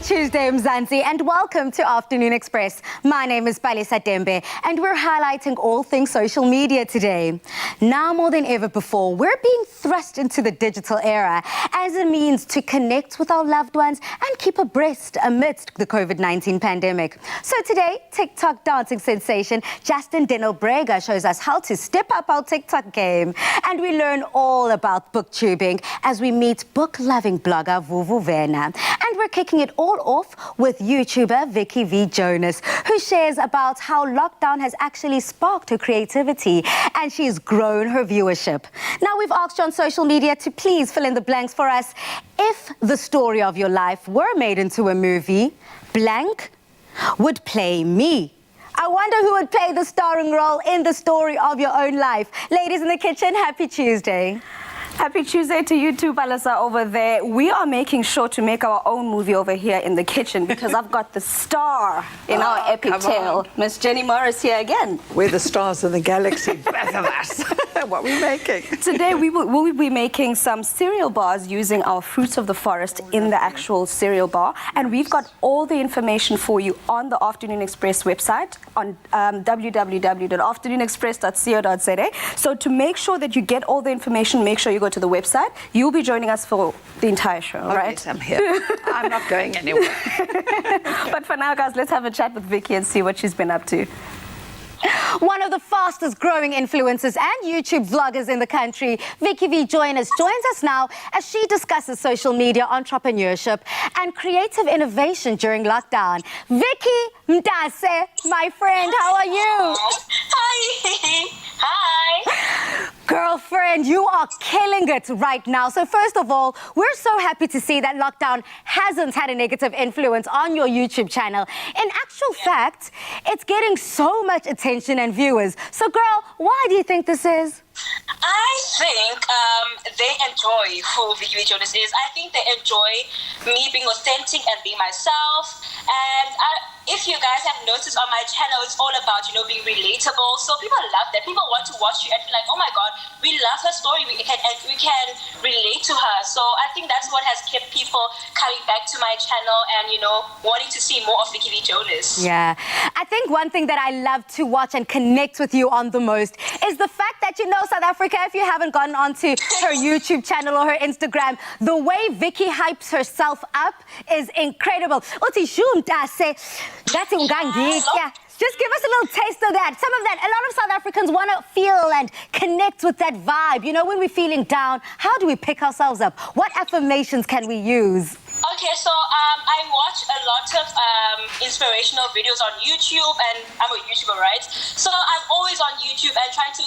Tuesday, Mzansi, and welcome to Afternoon Express. My name is Palisa Dembe, and we're highlighting all things social media today. Now more than ever before, we're being thrust into the digital era as a means to connect with our loved ones and keep abreast amidst the COVID-19 pandemic. So today, TikTok dancing sensation Justin Brega shows us how to step up our TikTok game. And we learn all about booktubing as we meet book-loving blogger Vuvu Vena. And we're kicking it all off with YouTuber Vicky V. Jonas, who shares about how lockdown has actually sparked her creativity and she's grown her viewership. Now, we've asked you on social media to please fill in the blanks for us. If the story of your life were made into a movie, blank would play me. I wonder who would play the starring role in the story of your own life. Ladies in the kitchen, happy Tuesday. Happy Tuesday to you too, Palisa, over there. We are making sure to make our own movie over here in the kitchen because I've got the star in our epic tale. Miss Jenny Morris here again. We're the stars of the galaxy, both of us. What are we making? Today we will be making some cereal bars using our fruits of the forest in the actual cereal bar. And we've got all the information for you on the Afternoon Express website on www.afternoonexpress.co.za. So to make sure that you get all the information, make sure you go to the website. You'll be joining us for the entire show, right? Yes, I'm here. I'm not going anywhere. But for now, guys, let's have a chat with Vicky and see what she's been up to. One of the fastest growing influencers and YouTube vloggers in the country, Vicky V. Jonas, joins us now as she discusses social media entrepreneurship and creative innovation during lockdown. Vicky Mdase, my friend, how are you? Hi. Hi. Girlfriend, you are killing it right now. So first of all, we're so happy to see that lockdown hasn't had a negative influence on your YouTube channel. In actual fact, it's getting so much attention and viewers. So girl, why do you think this is? I think they enjoy who Vicky Jonas is. I think they enjoy me being authentic and being myself. And if you guys have noticed on my channel, it's all about, being relatable. So people love that. People want to watch you and feel like, oh my God, we love her story. We can relate to her. So I think that's what has kept people coming back to my channel and, wanting to see more of Vicky V. Jonas. Yeah. I think one thing that I love to watch and connect with you on the most is the fact that, South Africa, if you haven't gotten onto her YouTube channel or her Instagram, the way Vicky hypes herself up is incredible. Just give us a little taste of that. Some of that, a lot of South Africans want to feel and connect with that vibe. When we're feeling down, how do we pick ourselves up? What affirmations can we use? Okay, so I watch a lot of inspirational videos on YouTube, and I'm a YouTuber, right? So I'm always on YouTube and trying to,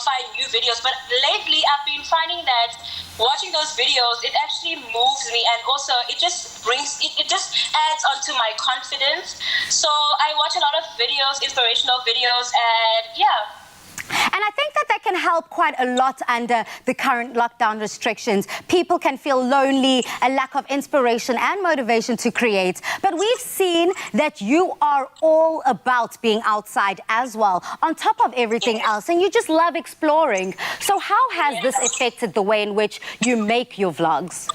find new videos. But lately, I've been finding that watching those videos, it actually moves me, and also it just adds onto my confidence. So I watch a lot of videos, inspirational videos, and yeah. And I think that can help quite a lot under the current lockdown restrictions. People can feel lonely, a lack of inspiration and motivation to create. But we've seen that you are all about being outside as well, on top of everything else, and you just love exploring. So how has this affected the way in which you make your vlogs?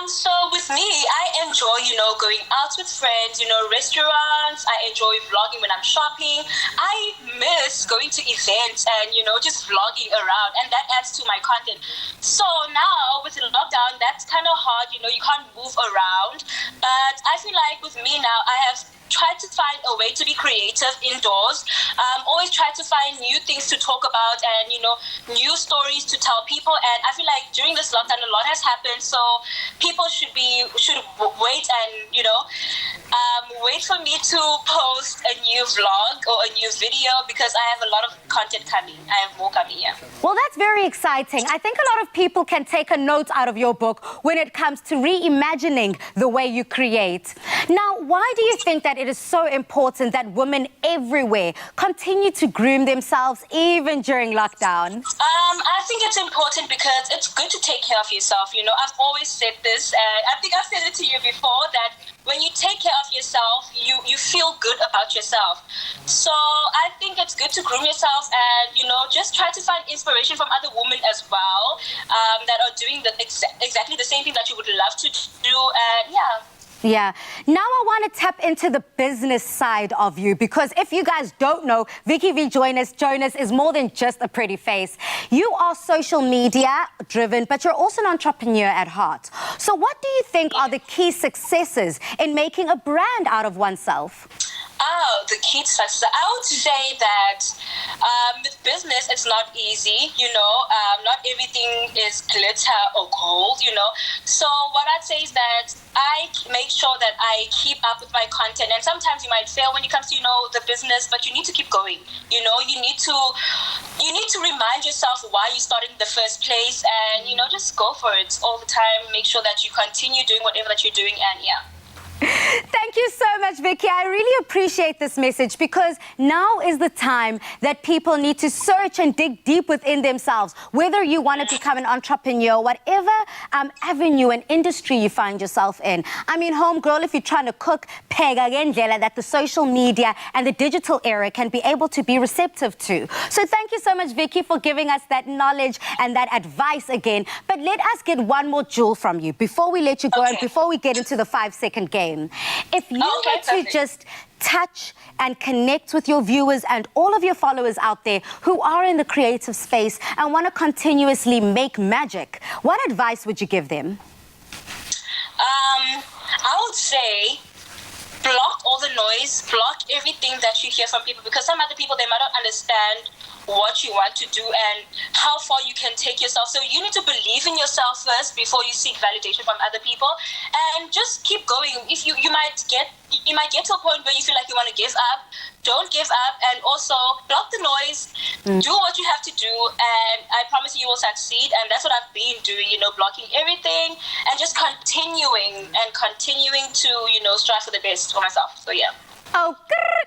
So with me, I enjoy, going out with friends, restaurants. I enjoy vlogging when I'm shopping. I miss going to events and, just vlogging around, and that adds to my content. So now with the lockdown, that's kind of hard, you can't move around. But I feel like with me now, I have tried to find a way to be creative indoors. Always try to find new things to talk about and, new stories to tell people. And I feel like during this lockdown, a lot has happened. So people should wait and, wait for me to post a new vlog or a new video because I have a lot of content coming. I have more coming, yeah. Well, that's very exciting. I think a lot of people can take a note out of your book when it comes to reimagining the way you create. Now, why do you think that it is so important that women everywhere continue to groom themselves even during lockdown? I think it's important because it's good to take care of yourself. I've always said this, and I think I've said it to you before, that when you take care of yourself, you feel good about yourself. So I think it's good to groom yourself and, just try to find inspiration from other women as well that are doing exactly the same thing that you would love to do. And yeah. Yeah. Now I want to tap into the business side of you, because if you guys don't know, Vicky V. Jonas is more than just a pretty face. You are social media driven, but you're also an entrepreneur at heart. So what do you think are the key successes in making a brand out of oneself? Oh, the key to success. I would say that with business, it's not easy, not everything is glitter or gold, So what I'd say is that I make sure that I keep up with my content. And sometimes you might fail when it comes to, the business, but you need to keep going. You need to remind yourself why you started in the first place, and, just go for it all the time. Make sure that you continue doing whatever that you're doing, and yeah. Thank you so much, Vicky. I really appreciate this message, because now is the time that people need to search and dig deep within themselves. Whether you want to become an entrepreneur, whatever avenue and industry you find yourself in. I mean, homegirl, if you're trying to cook, pheka ngendlela that the social media and the digital era can be able to be receptive to. So thank you so much, Vicky, for giving us that knowledge and that advice again. But let us get one more jewel from you before we let you go, and before we get into the 5-second game. If you were to just touch and connect with your viewers and all of your followers out there who are in the creative space and want to continuously make magic, what advice would you give them? I would say block all the noise, block everything that you hear from people, because some other people, they might not understand what you want to do and how far you can take yourself. So you need to believe in yourself first before you seek validation from other people, and just keep going. If you might get to a point where you feel like you want to give up. Don't give up, and also block the noise. Do what you have to do, and I promise you will succeed. And that's what I've been doing, blocking everything and just continuing to, strive for the best for myself. So yeah. Oh,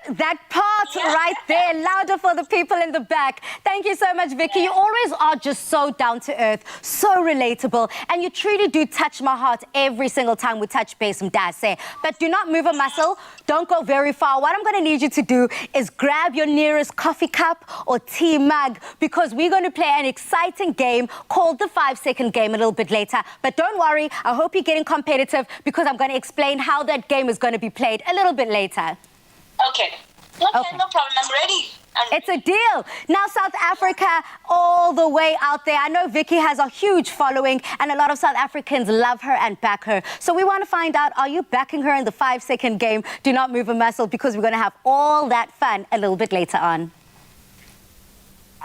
that part right there, louder for the people in the back. Thank you so much, Vicky. You always are just so down to earth, so relatable, and you truly do touch my heart every single time we touch base, Mdase. But do not move a muscle. Don't go very far. What I'm going to need you to do is grab your nearest coffee cup or tea mug, because we're going to play an exciting game called the 5-second game a little bit later. But don't worry, I hope you're getting competitive, because I'm going to explain how that game is going to be played a little bit later. Okay, no problem. I'm ready. It's a deal. Now, South Africa, all the way out there. I know Vicky has a huge following, and a lot of South Africans love her and back her. So we want to find out, are you backing her in the 5-second game? Do not move a muscle, because we're going to have all that fun a little bit later on.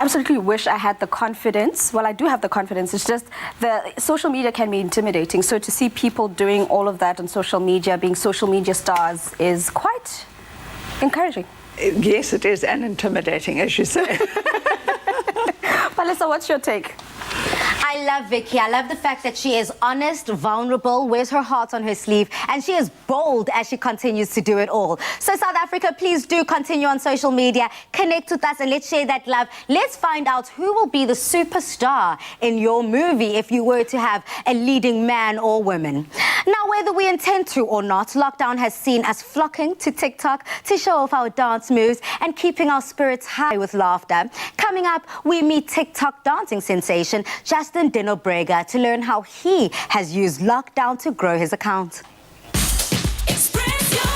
Absolutely wish I had the confidence. Well, I do have the confidence. It's just the social media can be intimidating. So to see people doing all of that on social media, being social media stars, is quite encouraging. Yes, it is, and intimidating, as you say. Palisa, what's your take? I love Vicky. I love the fact that she is honest, vulnerable, wears her heart on her sleeve, and she is bold as she continues to do it all. So South Africa, please do continue on social media, connect with us, and let's share that love. Let's find out who will be the superstar in your movie if you were to have a leading man or woman. Now, whether we intend to or not, lockdown has seen us flocking to TikTok to show off our dance moves and keeping our spirits high with laughter. Coming up, we meet TikTok dancing sensation Justin Dinobrega to learn how he has used lockdown to grow his account. Express yourself.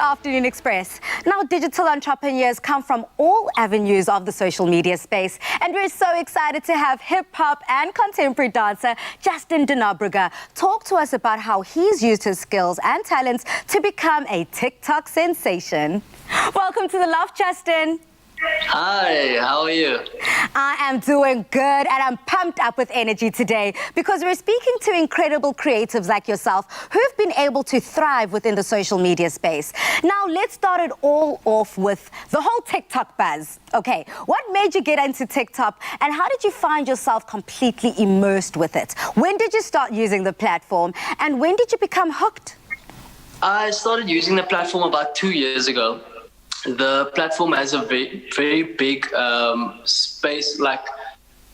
Afternoon Express. Now, digital entrepreneurs come from all avenues of the social media space, and we're so excited to have hip-hop and contemporary dancer Justin Dinabriga talk to us about how he's used his skills and talents to become a TikTok sensation. Welcome to The Loft, Justin. Hi, how are you? I am doing good, and I'm pumped up with energy today because we're speaking to incredible creatives like yourself who've been able to thrive within the social media space. Now, let's start it all off with the whole TikTok buzz. Okay, what made you get into TikTok, and how did you find yourself completely immersed with it? When did you start using the platform, and when did you become hooked? I started using the platform about 2 years ago. The platform has a very big space. Like,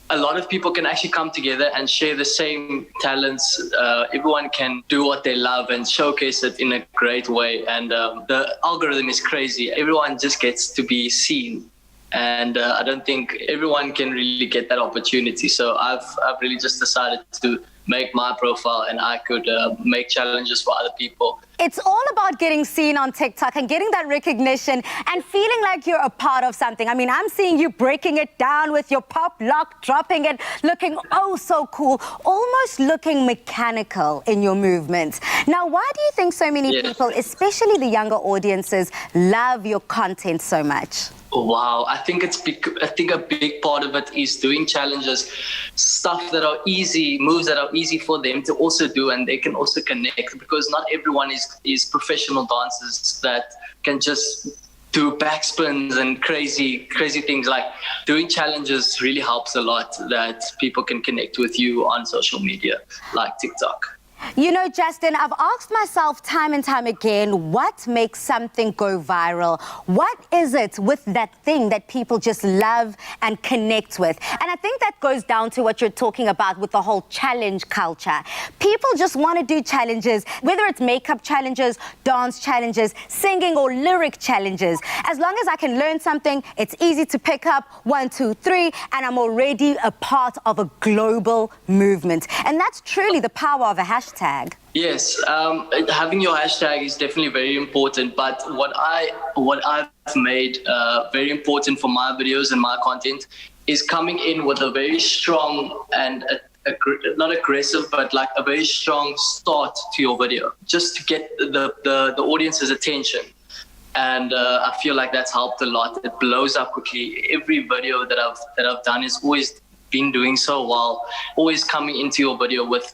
a lot of people can actually come together and share the same talents. Everyone can do what they love and showcase it in a great way. And the algorithm is crazy. Everyone just gets to be seen. And I don't think everyone can really get that opportunity. So I've really just decided to make my profile, and I could make challenges for other people. It's all about getting seen on TikTok and getting that recognition and feeling like you're a part of something. I mean, I'm seeing you breaking it down with your pop lock, dropping it, looking oh so cool, almost looking mechanical in your movements. Now, why do you think so many people, especially the younger audiences, love your content so much? Wow, I think a big part of it is doing challenges, stuff that are easy, moves that are easy for them to also do, and they can also connect, because not everyone is professional dancers that can just do backspins and crazy things. Like, doing challenges really helps a lot, that people can connect with you on social media like TikTok. You know, Justin, I've asked myself time and time again, what makes something go viral? What is it with that thing that people just love and connect with? And I think that goes down to what you're talking about with the whole challenge culture. People just want to do challenges, whether it's makeup challenges, dance challenges, singing or lyric challenges. As long as I can learn something, it's easy to pick up 1, 2, 3, and I'm already a part of a global movement. And that's truly the power of a hashtag. Yes, having your hashtag is definitely very important. But what I've made very important for my videos and my content is coming in with a very strong and not aggressive, but like a very strong start to your video, just to get the audience's attention. And I feel like that's helped a lot. It blows up quickly. Every video that I've done has always been doing so well. Always coming into your video with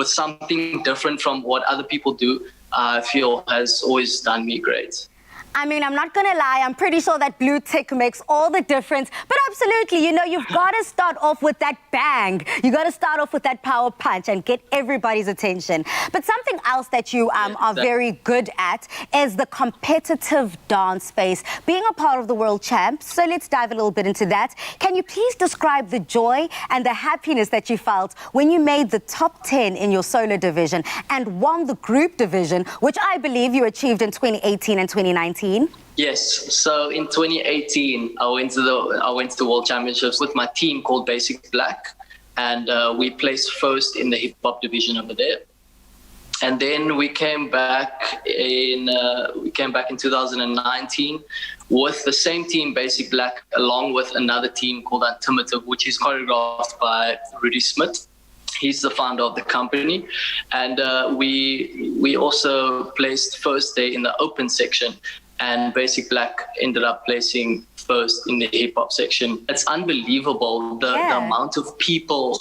something different from what other people do, I feel has always done me great. I mean, I'm not going to lie, I'm pretty sure that blue tick makes all the difference. But absolutely, you know, you've got to start off with that bang. You got to start off with that power punch and get everybody's attention. But something else that you are very good at is the competitive dance space, being a part of the world champs. So let's dive a little bit into that. Can you please describe the joy and the happiness that you felt when you made the top 10 in your solo division and won the group division, which I believe you achieved in 2018 and 2019? Yes. So in 2018, I went to the World Championships with my team called Basic Black, and we placed first in the hip hop division over there. And then we came back in 2019 with the same team, Basic Black, along with another team called Untitled, which is choreographed by Rudy Smith. He's the founder of the company, and we also placed first there in the open section. And Basic Black ended up placing first in the hip hop section. It's unbelievable the amount of people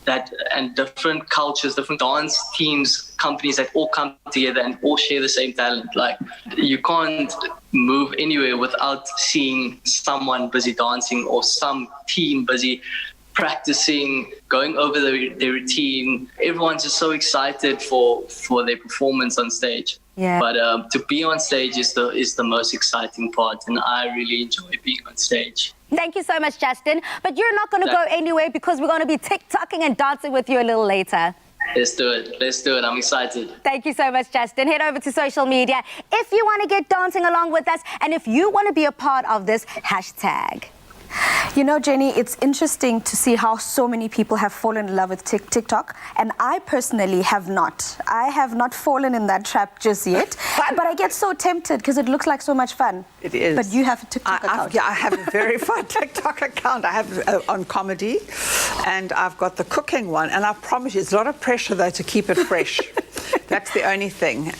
and different cultures, different dance teams, companies that all come together and all share the same talent. Like, you can't move anywhere without seeing someone busy dancing or some team busy practicing, going over their routine. Everyone's just so excited for their performance on stage. Yeah. But to be on stage is the most exciting part, and I really enjoy being on stage. Thank you so much, Justin. But you're not going to go anywhere, because we're going to be TikToking and dancing with you a little later. Let's do it. I'm excited. Thank you so much, Justin. Head over to social media if you want to get dancing along with us, and if you want to be a part of this hashtag. You know, Jenny, it's interesting to see how so many people have fallen in love with TikTok, and I personally have not. I have not fallen in that trap just yet, but I get so tempted because it looks like so much fun. It is. But you have a TikTok account. Yeah, I have a very fun TikTok account. I have on comedy, and I've got the cooking one. And I promise you, it's a lot of pressure, though, to keep it fresh. That's the only thing.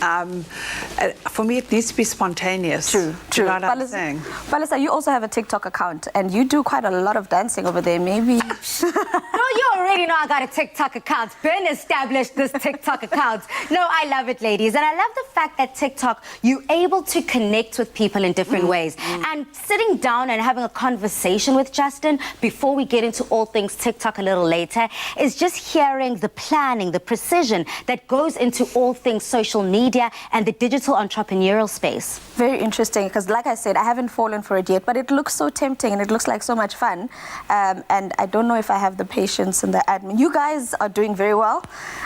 For me, it needs to be spontaneous. True. You know what I'm saying? Balisa, you also have a TikTok account, and you do quite a lot of dancing over there. Maybe. No, you already know I got a TikTok account. Ben established this TikTok account. No, I love it, ladies. And I love the fact that TikTok, you're able to connect with people in different ways. And sitting down and having a conversation with Justin before we get into all things TikTok a little later is just hearing the planning, the precision that goes into all things social media and the digital entrepreneurial space. Very interesting, because like I said, I haven't fallen for it yet, but it looks so tempting and it looks like so much fun. And I don't know if I have the patience and the admin. You guys are doing very well.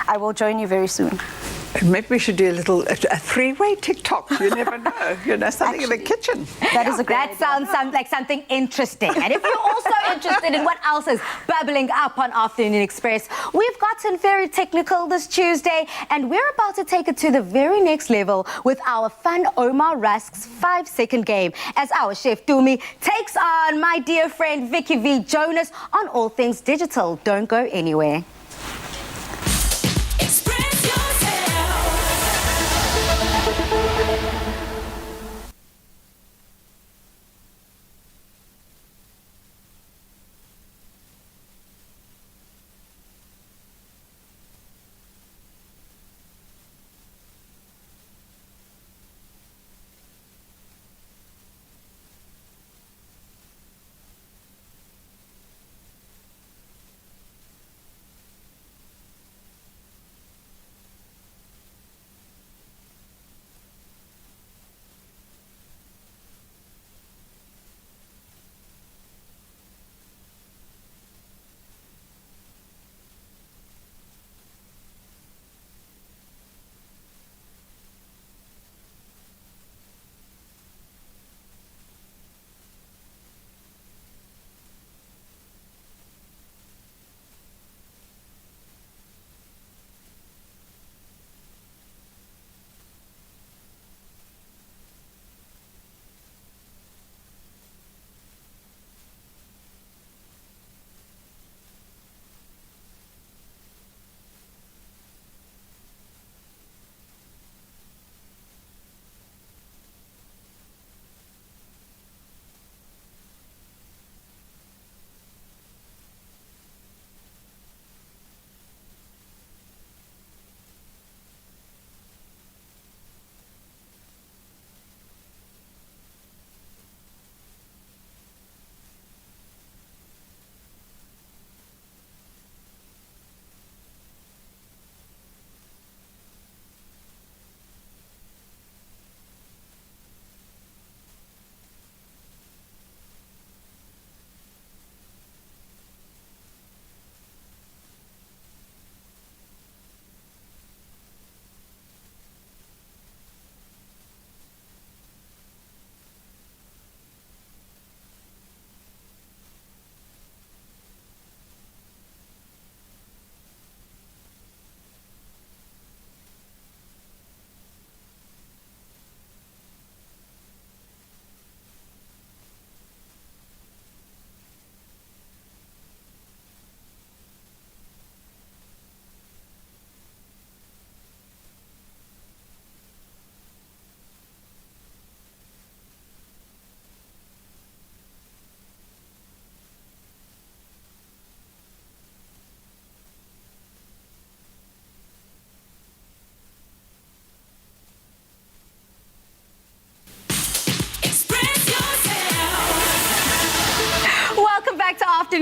I will join you very soon. Maybe we should do a three-way TikTok. You never know. You know, something in the kitchen. That is a great That sounds like something interesting. And if you're also interested in what else is bubbling up on Afternoon Express, we've gotten very technical this Tuesday, and we're about to take it to the very next level with our fun Omar Rusk's 5-second game as our chef Dumi takes on my dear friend Vicky V. Jonas on all things digital. Don't go anywhere. Express yourself.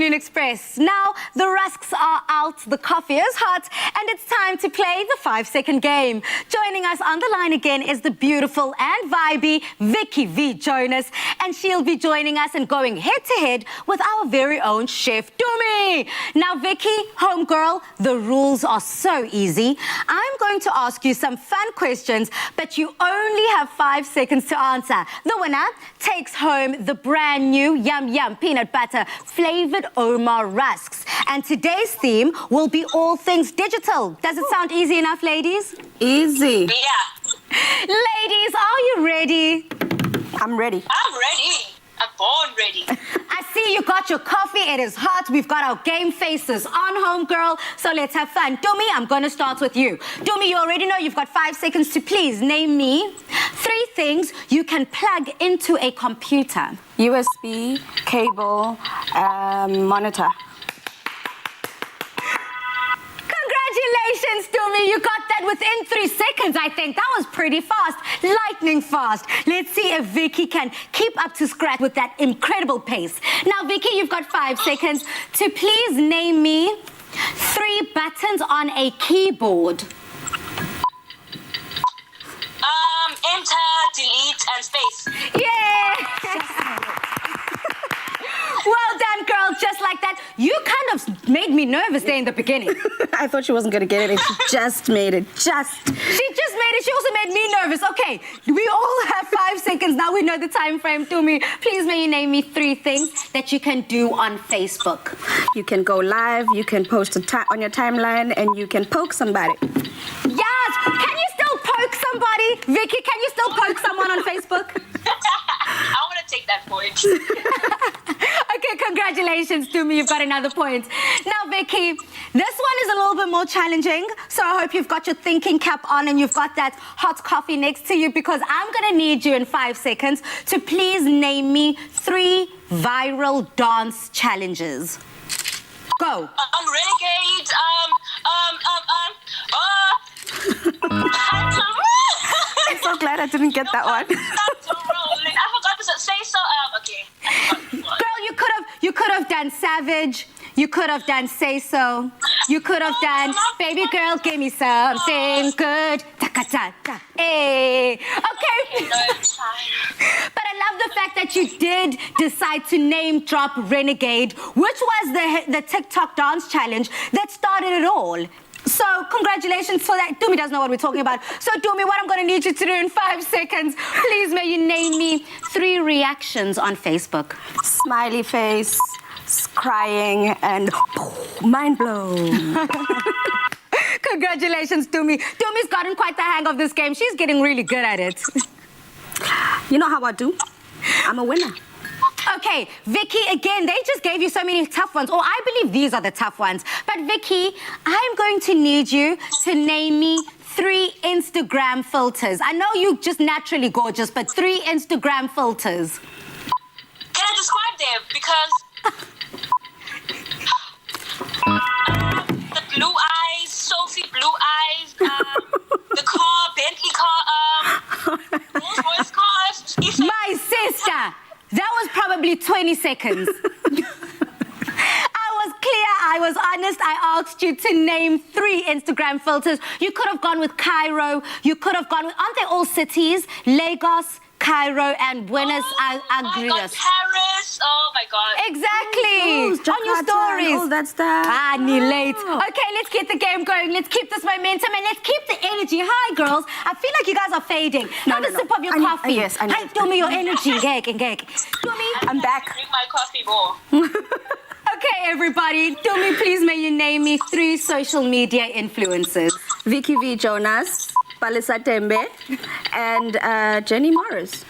Afternoon Express. Now, the rusks are out, the coffee is hot, and it's time to play the 5-second game. Joining us on the line again is the beautiful and vibey Vicky V. Jonas, and she'll be joining us and going head-to-head with our very own Chef Dumi. Now, Vicky, homegirl, the rules are so easy. I'm going to ask you some fun questions, but you only have 5 seconds to answer. The winner takes home the brand new Yum Yum peanut butter flavored Omar rusks. And today's theme will be all things digital. Does it sound easy enough, ladies? Easy. Yeah, Ladies, are you ready? I'm ready. I'm ready. I'm born ready. I see you got your coffee. It is hot. We've got our game faces on, homegirl. So let's have fun. Dumi, I'm going to start with you. Dumi, you already know you've got 5 seconds to please name me 3 things you can plug into a computer. USB, cable, monitor. Congratulations, Dumi. You got that within 3 seconds, I think. That was pretty fast. Lightning fast. Let's see if Vicky can keep up to scratch with that incredible pace. Now, Vicky, you've got 5 seconds to please name me 3 buttons on a keyboard. Enter, delete, and space. Yeah! Well done, girl. Just like that. You kind of made me nervous there in the beginning. I thought she wasn't going to get it, and she just made it. She just made it. She also made me nervous. Okay, we all have 5 seconds. Now we know the time frame. Dumi, please may you name me 3 things that you can do on Facebook. You can go live, you can post on your timeline, and you can poke somebody. Yes! Can you still poke somebody? Vicky, can you still poke someone on Facebook? I want to take that point. Okay, congratulations, Dumi. You've got another point. Now, Vicky, this one is a little bit more challenging, so I hope you've got your thinking cap on and you've got that hot coffee next to you, because I'm going to need you in 5 seconds to please name me 3 viral dance challenges. Go. Renegade, I'm so glad I didn't get that one. I forgot to say so. Okay. Girl, you could have done Savage. You could have done Say So. You could have done Baby Girl, Give Me Something Good. Ta-ka-ta-ta. Hey. Okay. No, it's fine. But I love the fact that you did decide to name drop Renegade, which was the TikTok dance challenge that started it all. So congratulations for that. Dumi doesn't know what we're talking about. So Dumi, what I'm going to need you to do in 5 seconds, please may you name me 3 reactions on Facebook. Smiley face, crying, and mind blown. Congratulations, Dumi. Dumi's gotten quite the hang of this game. She's getting really good at it. You know how I do? I'm a winner. Okay, Vicky, again, they just gave you so many tough ones. Or I believe these are the tough ones. But Vicky, I'm going to need you to name me 3 Instagram filters. I know you're just naturally gorgeous, but 3 Instagram filters. Can I describe them? Because the blue eyes, Sophie blue eyes, the car, Bentley car, Rolls Royce cars. My sister, that was probably 20 seconds. I was clear, I was honest. I asked you to name 3 Instagram filters. You could have gone with Cairo. You could have gone with, aren't they all cities? Lagos, Cairo, and Buenos Aires. My God, Paris. Oh my God. Exactly. On your stories. Oh, that's that. Ah, late. Okay, let's get the game going. Let's keep this momentum and let's keep the energy high, girls. I feel like you guys are fading. No, Have a no. sip of your I need- coffee. yes, I need- Hey, do me your energy. Dumi. I'm back. Drink my coffee more. Okay, everybody. Dumi, please may you name me 3 social media influencers. Vicky V. Jonas, Palisa Tembe, and Jenny Morris.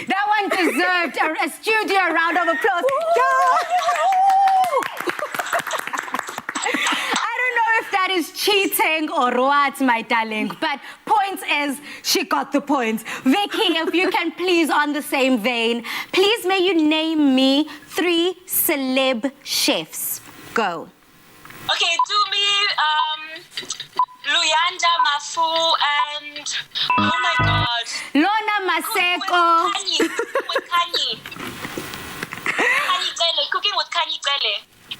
That one deserved a studio round of applause. I don't know if that is cheating or what, my darling, but point is, she got the points. Vicky, if you can please, on the same vein, please may you name me 3 celeb chefs. Go. Okay, do me Luyanda Mafu and oh my God, Lona Maseko. Kanye. with Kanye Kele.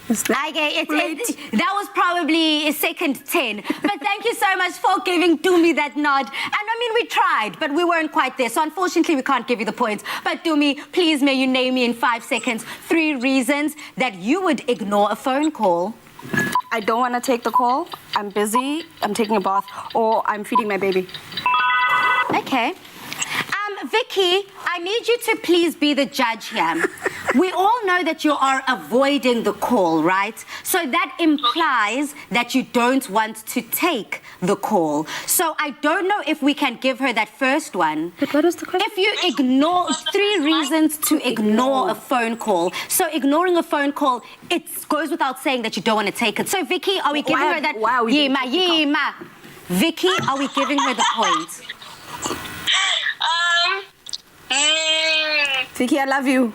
That was probably a second 10. But thank you so much for giving Dumi that nod. And I mean, we tried, but we weren't quite there. So unfortunately, we can't give you the points. But Dumi, please may you name me in 5 seconds 3 reasons that you would ignore a phone call. I don't want to take the call. I'm busy. I'm taking a bath, or I'm feeding my baby. Okay. Vicky, I need you to please be the judge here. We all know that you are avoiding the call, right? So that implies that you don't want to take the call. So I don't know if we can give her that first one. But what is the question? If you ignore 3 reasons to ignore a phone call. So ignoring a phone call, it goes without saying that you don't want to take it. So Vicky, are we giving her that? Wow, Yema. Vicky, are we giving her the point? Vicky, I love you.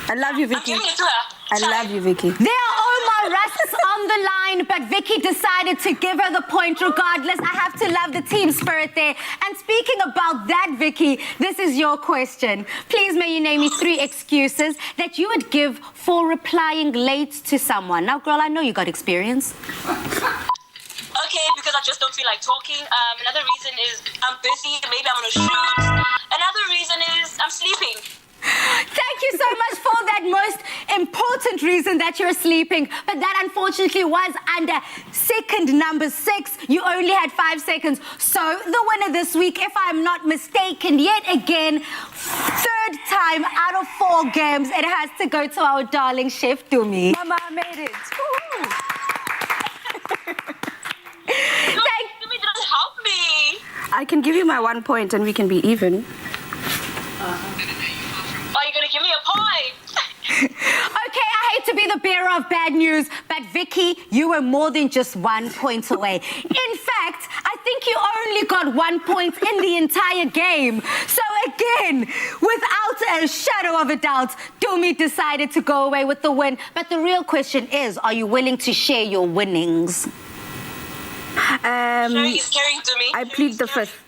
I love you, I'm Vicky. giving it to her. I love you, Vicky. There are Omar Rusks on the line, but Vicky decided to give her the point regardless. I have to love the team spirit there. And speaking about that, Vicky, this is your question. Please may you name me 3 excuses that you would give for replying late to someone. Now, girl, I know you got experience. Okay, because I just don't feel like talking. Another reason is I'm busy. Maybe I'm on a shoot. Another reason is I'm sleeping. Thank you so much for that most important reason that you're sleeping. But that unfortunately was under second number 6. You only had 5 seconds. So the winner this week, if I'm not mistaken, yet again, 3rd time out of 4 games, it has to go to our darling chef, Dumi. Mama, I made it. Jimmy doesn't help me. I can give you my 1 point and we can be even. Are you going to give me a point? Okay, I hate to be the bearer of bad news, but Vicky, you were more than just 1 point away. In fact, I think you only got 1 point in the entire game. So again, without a shadow of a doubt, Dumi decided to go away with the win. But the real question is, are you willing to share your winnings? Sherry is carrying to me. I plead the 5th.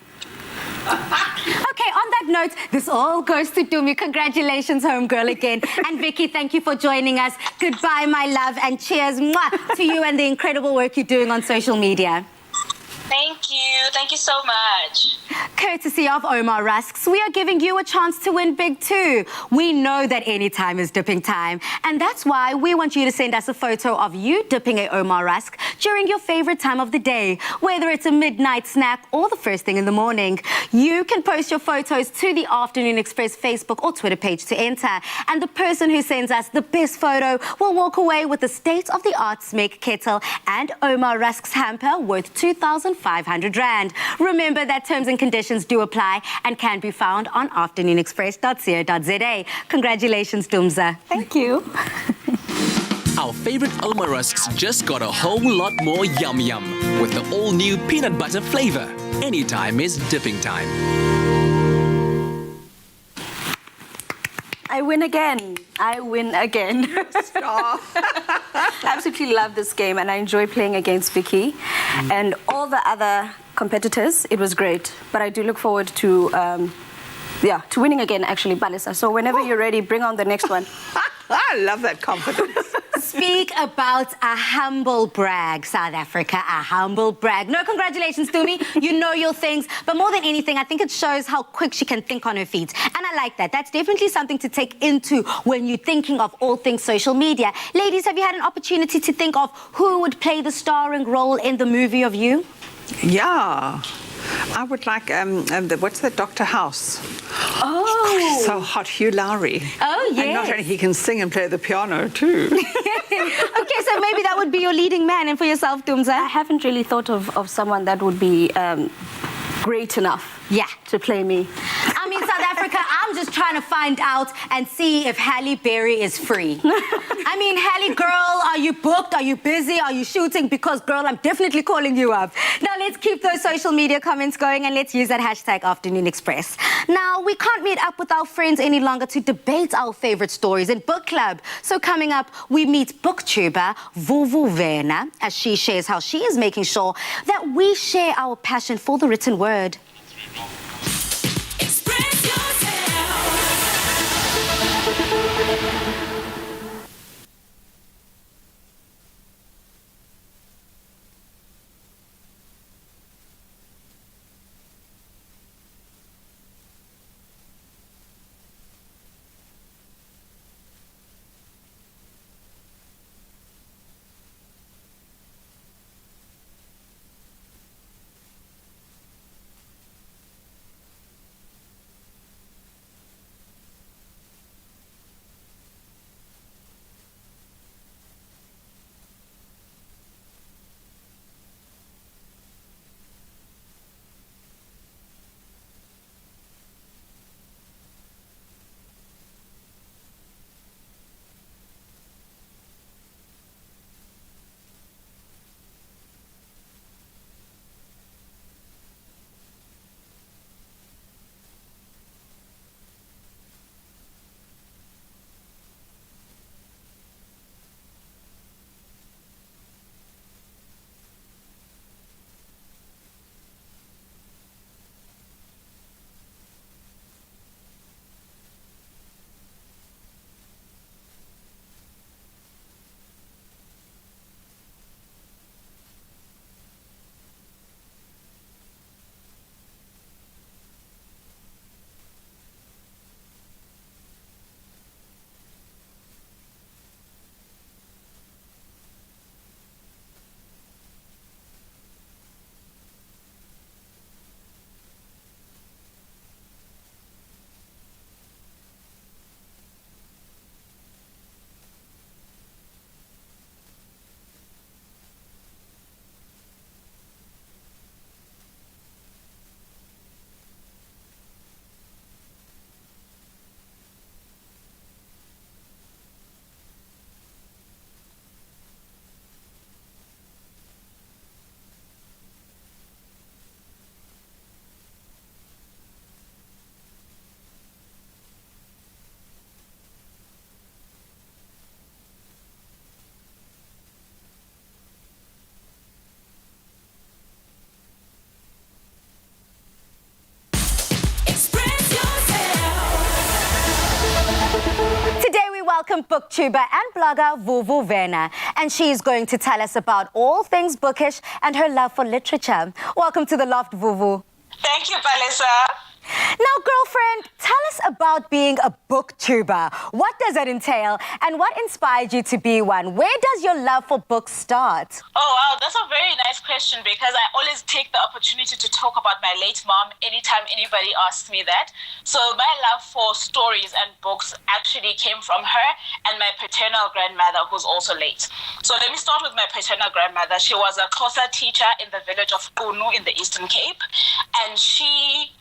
Okay, on that note, this all goes to Dumi. Congratulations, homegirl, again. And Vicky, thank you for joining us. Goodbye, my love, and cheers to you and the incredible work you're doing on social media. Thank you. Thank you so much. Courtesy of Omar Rusks, we are giving you a chance to win big too. We know that any time is dipping time, and that's why we want you to send us a photo of you dipping a Omar Rusk during your favorite time of the day, whether it's a midnight snack or the first thing in the morning. You can post your photos to the Afternoon Express Facebook or Twitter page to enter, and the person who sends us the best photo will walk away with the state-of-the-art Smeg kettle and Omar Rusk's hamper worth 2,500 Rand. Remember that terms and conditions do apply and can be found on afternoonexpress.co.za. Congratulations, Dumza. Thank you. Our favorite Omar Rusks just got a whole lot more yum yum with the all-new peanut butter flavor. Anytime is dipping time. I win again. I win again. Stop. I absolutely love this game and I enjoy playing against Vicky and all the other competitors. It was great, but I do look forward to winning again, actually, Balisa. So whenever you're ready, bring on the next one. I love that confidence. Speak about a humble brag, South Africa, a humble brag. No, congratulations, Dumi. You know your things. But more than anything, I think it shows how quick she can think on her feet. And I like that. That's definitely something to take into when you're thinking of all things social media. Ladies, have you had an opportunity to think of who would play the starring role in the movie of you? Yeah. I would like, what's that, Dr. House? Oh. So hot, Hugh Lowry. Oh, And not yes. only he can sing and play the piano too. Okay, so maybe that would be your leading man. And for yourself, I Dumza? haven't really thought of someone that would be great enough to play me. I mean, South Africa, I'm just trying to find out and see if Halle Berry is free. I mean, Halle, girl, are you booked? Are you busy? Are you shooting? Because, girl, I'm definitely calling you up. Now, let's keep those social media comments going and let's use that hashtag Afternoon Express. Now, we can't meet up with our friends any longer to debate our favorite stories in book club. So coming up, we meet booktuber Vuvu Vena as she shares how she is making sure that we share our passion for the written word. Express yourself. welcome booktuber and blogger Vuvu Vena. And she's going to tell us about all things bookish and her love for literature. Welcome to the Loft, Vuvu. Thank you, Palisa. Now, girlfriend, tell us about being a booktuber. What does that entail, and what inspired you to be one? Where does your love for books start? Oh, wow, that's a very nice question because I always take the opportunity to talk about my late mom anytime anybody asks me that. So my love for stories and books actually came from her and my paternal grandmother, who's also late. So let me start with my paternal grandmother. She was a Xhosa teacher in the village of Kunu in the Eastern Cape, and she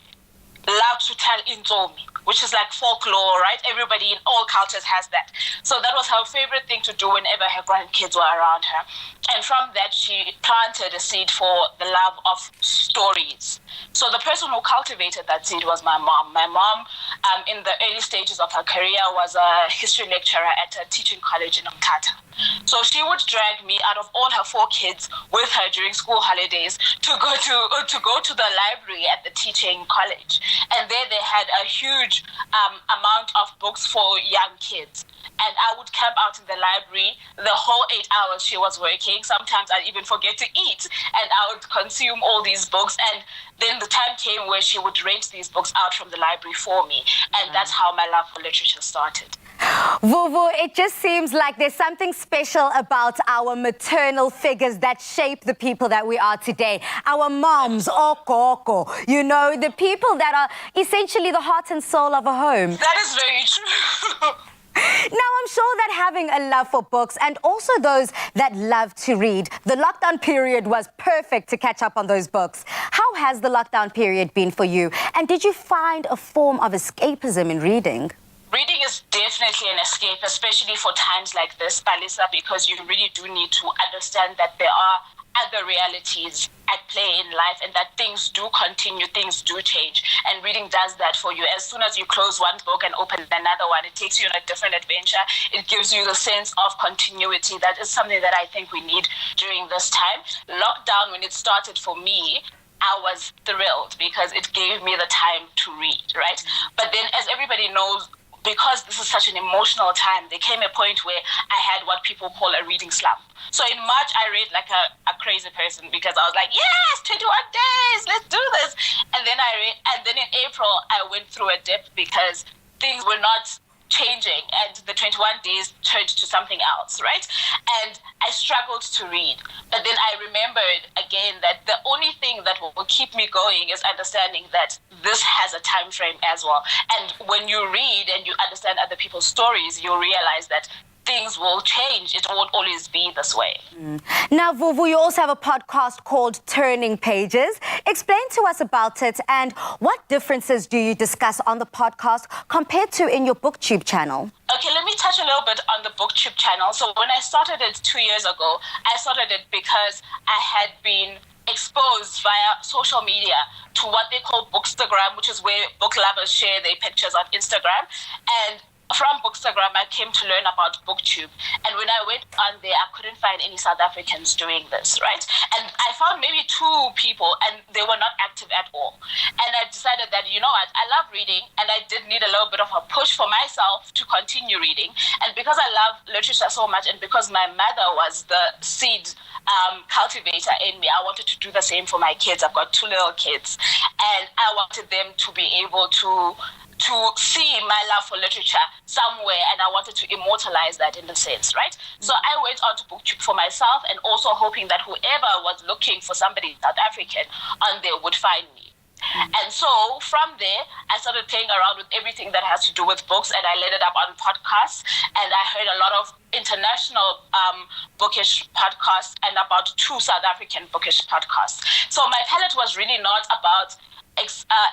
loved to tell inzomi, which is like folklore, right? Everybody in all cultures has that. So that was her favorite thing to do whenever her grandkids were around her. And from that, she planted a seed for the love of stories. So the person who cultivated that seed was my mom. My mom, in the early stages of her career, was a history lecturer at a teaching college in Umtata. So she would drag me out of all her 4 kids with her during school holidays to go to the library at the teaching college. And there they had a huge amount of books for young kids. And I would camp out in the library the whole 8 hours she was working. Sometimes I'd even forget to eat, and I would consume all these books. And then the time came where she would rent these books out from the library for me. And that's how my love for literature started. Vuvu, it just seems like there's something special about our maternal figures that shape the people that we are today. Our moms, okoko, you know, the people that are essentially the heart and soul of a home. That is very true. Now, I'm sure that having a love for books and also those that love to read, the lockdown period was perfect to catch up on those books. How has the lockdown period been for you? And did you find a form of escapism in reading? Reading is definitely an escape, especially for times like this, Palisa, because you really do need to understand that there are other realities at play in life and that things do continue, things do change. And reading does that for you. As soon as you close one book and open another one, it takes you on a different adventure. It gives you the sense of continuity. That is something that I think we need during this time. Lockdown, when it started for me, I was thrilled because it gave me the time to read, right? But then, as everybody knows, because this is such an emotional time, there came a point where I had what people call a reading slump. So in March, I read like a crazy person because I was like, yes, 21 days, let's do this. And then in April, I went through a dip because things were not changing and the 21 days turned to something else, right? And I struggled to read. But then I remembered again that the only thing that will keep me going is understanding that this has a time frame as well. And when you read and you understand other people's stories, you realize that things will change. It won't always be this way. Now, Vuvu, you also have a podcast called Turning Pages. Explain to us about it and what differences do you discuss on the podcast compared to in your BookTube channel? Okay, let me touch a little bit on the BookTube channel. So when I started it 2 years ago, I started it because I had been exposed via social media to what they call Bookstagram, which is where book lovers share their pictures on Instagram. And from Bookstagram, I came to learn about BookTube. And when I went on there, I couldn't find any South Africans doing this, right? And I found maybe 2 people, and they were not active at all. And I decided that, you know what, I love reading, and I did need a little bit of a push for myself to continue reading. And because I love literature so much, and because my mother was the seed cultivator in me, I wanted to do the same for my kids. I've got 2 little kids, and I wanted them to be able to see my love for literature somewhere, and I wanted to immortalize that in a sense, right? So I went on to BookTube for myself and also hoping that whoever was looking for somebody South African on there would find me. And so from there, I started playing around with everything that has to do with books, and I ended up on podcasts, and I heard a lot of international bookish podcasts and about 2 South African bookish podcasts. So my palette was really not about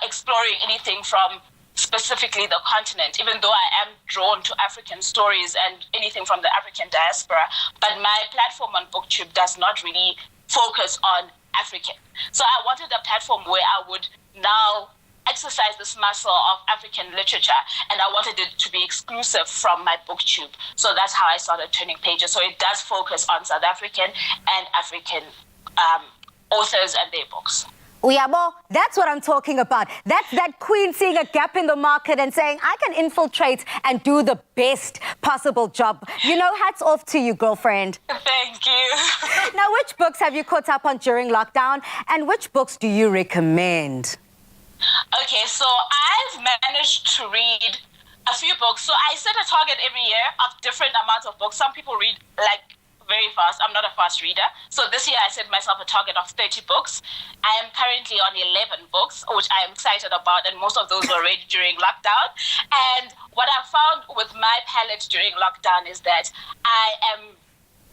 exploring anything from specifically the continent, even though I am drawn to African stories and anything from the African diaspora. But my platform on BookTube does not really focus on African. So I wanted a platform where I would now exercise this muscle of African literature, and I wanted it to be exclusive from my BookTube. So that's how I started Turning Pages. So it does focus on South African and African authors and their books. Uyabo, that's what I'm talking about. That's that queen seeing a gap in the market and saying, I can infiltrate and do the best possible job. You know, hats off to you, girlfriend. Thank you. Now, which books have you caught up on during lockdown, and which books do you recommend? Okay, so I've managed to read a few books. So I set a target every year of different amounts of books. Some people read like very fast. I'm not a fast reader. So this year I set myself a target of 30 books. I am currently on 11 books, which I am excited about, and most of those were read during lockdown. And what I found with my palette during lockdown is that I am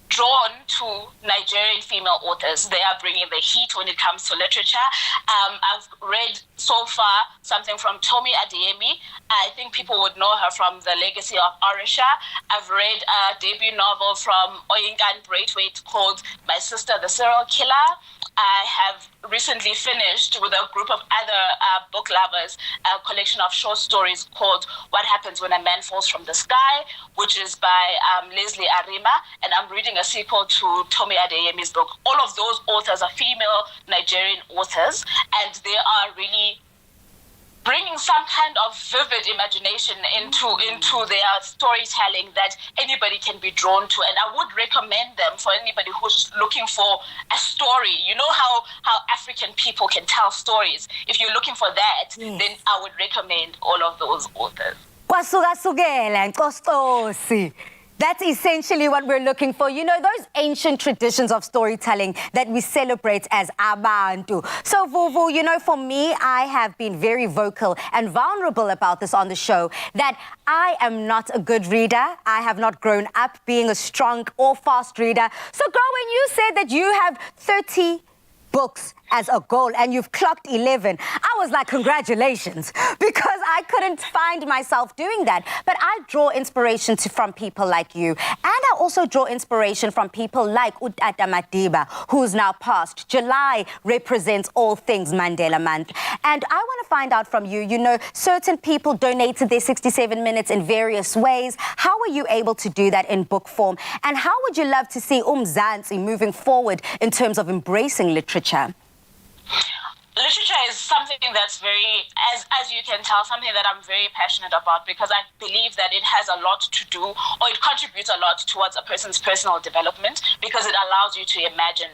drawn to Nigerian female authors. They are bringing the heat when it comes to literature. I've read so far something from Tomi Adeyemi. I think people would know her from The Legacy of Orisha. I've read a debut novel from Oyinkan Braithwaite called My Sister the Serial Killer. I have recently finished with a group of other book lovers a collection of short stories called What Happens When a Man Falls from the Sky, which is by Leslie Arima, and I'm reading a sequel to Tomi Adeyemi's book. All of those authors are female Nigerian authors, and they are really bringing some kind of vivid imagination into their storytelling that anybody can be drawn to. And I would recommend them for anybody who's looking for a story. You know how African people can tell stories. If you're looking for that, yes, then I would recommend all of those authors. Kwasuka-sukela, Nkostosi. That's essentially what we're looking for. You know, those ancient traditions of storytelling that we celebrate as abantu. So, Vuvu, you know, for me, I have been very vocal and vulnerable about this on the show, that I am not a good reader. I have not grown up being a strong or fast reader. So, girl, when you said that you have 30 books as a goal and you've clocked 11, I was like, congratulations, because I couldn't find myself doing that. But I draw inspiration from people like you, and I also draw inspiration from people like Utata Madiba, who's now passed. July represents all things Mandela Month, and I want to find out from you, you know, certain people donated their 67 minutes in various ways. How were you able to do that in book form, and how would you love to see Zanzi moving forward in terms of embracing literature? Literature is something that's very, as you can tell, something that I'm very passionate about, because I believe that it has a lot to do, or it contributes a lot towards a person's personal development, because it allows you to imagine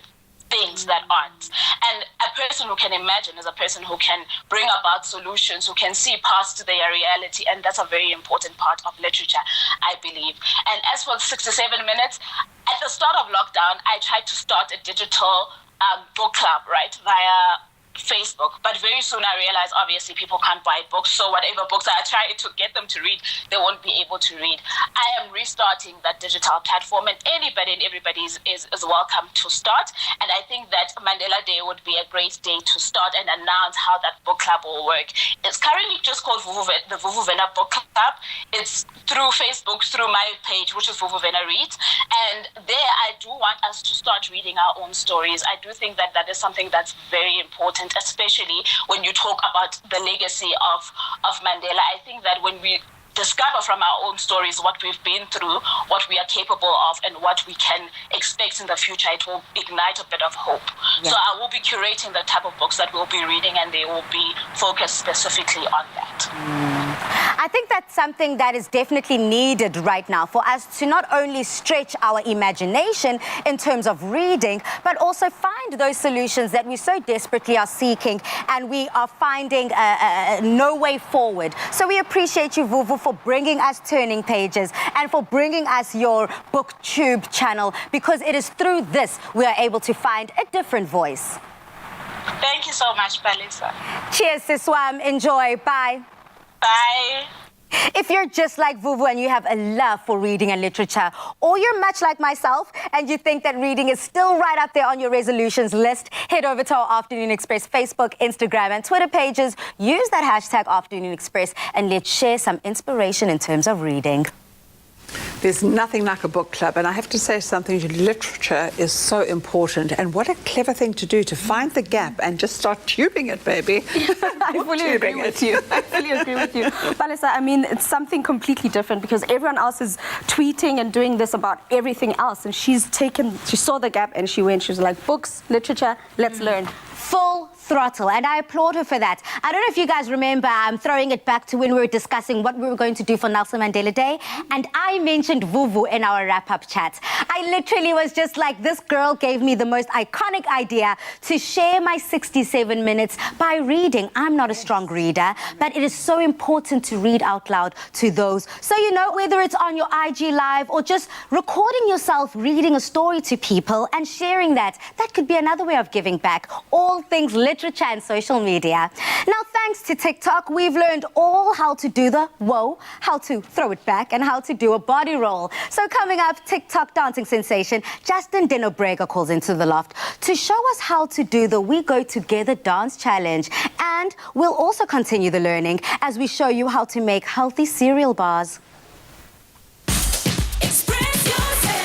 things that aren't. And a person who can imagine is a person who can bring about solutions, who can see past their reality, and that's a very important part of literature, I believe. And as for 67 minutes, at the start of lockdown, I tried to start a digital book club, right, via Facebook, but very soon I realized obviously people can't buy books, so whatever books I try to get them to read, they won't be able to read. I am restarting that digital platform, and anybody and everybody is welcome to start, and I think that Mandela Day would be a great day to start and announce how that book club will work. It's currently just called the Vuvuvena Book Club. It's through Facebook, through my page, which is Vuvuvena Reads, and there I do want us to start reading our own stories. I do think that that is something that's very important, especially when you talk about the legacy of Mandela. I think that when we discover from our own stories what we've been through, what we are capable of, and what we can expect in the future, it will ignite a bit of hope. Yeah. So I will be curating the type of books that we'll be reading, and they will be focused specifically on that. I think that's something that is definitely needed right now, for us to not only stretch our imagination in terms of reading, but also find those solutions that we so desperately are seeking, and we are finding no way forward. So we appreciate you, Vuvu, for bringing us Turning Pages and for bringing us your BookTube channel, because it is through this we are able to find a different voice. Thank you so much, Balisa. Cheers, Siswam. Enjoy. Bye. Bye. If you're just like Vuvu and you have a love for reading and literature, or you're much like myself and you think that reading is still right up there on your resolutions list, head over to our Afternoon Express Facebook, Instagram and Twitter pages. Use that hashtag Afternoon Express and let's share some inspiration in terms of reading. There's nothing like a book club, and I have to say something, literature is so important, and what a clever thing to do, to find the gap and just start tubing it, baby. I fully agree with you. I fully agree with you. Balisa, I mean, it's something completely different, because everyone else is tweeting and doing this about everything else, and she saw the gap and she was like, books, literature, let's learn. Full throttle, and I applaud her for that. I don't know if you guys remember, I'm throwing it back to when we were discussing what we were going to do for Nelson Mandela Day, and I mentioned Vuvu in our wrap-up chat. I literally was just like, this girl gave me the most iconic idea to share my 67 minutes by reading. I'm not a strong reader, but it is so important to read out loud to those. So, you know, whether it's on your IG Live or just recording yourself reading a story to people and sharing that could be another way of giving back. All things literature and social media. Now, thanks to TikTok, we've learned all how to do the whoa, how to throw it back, and how to do a body roll. So coming up, TikTok dancing sensation Justin Dinobrega calls into the loft to show us how to do the We Go Together dance challenge. And we'll also continue the learning as we show you how to make healthy cereal bars. Express yourself.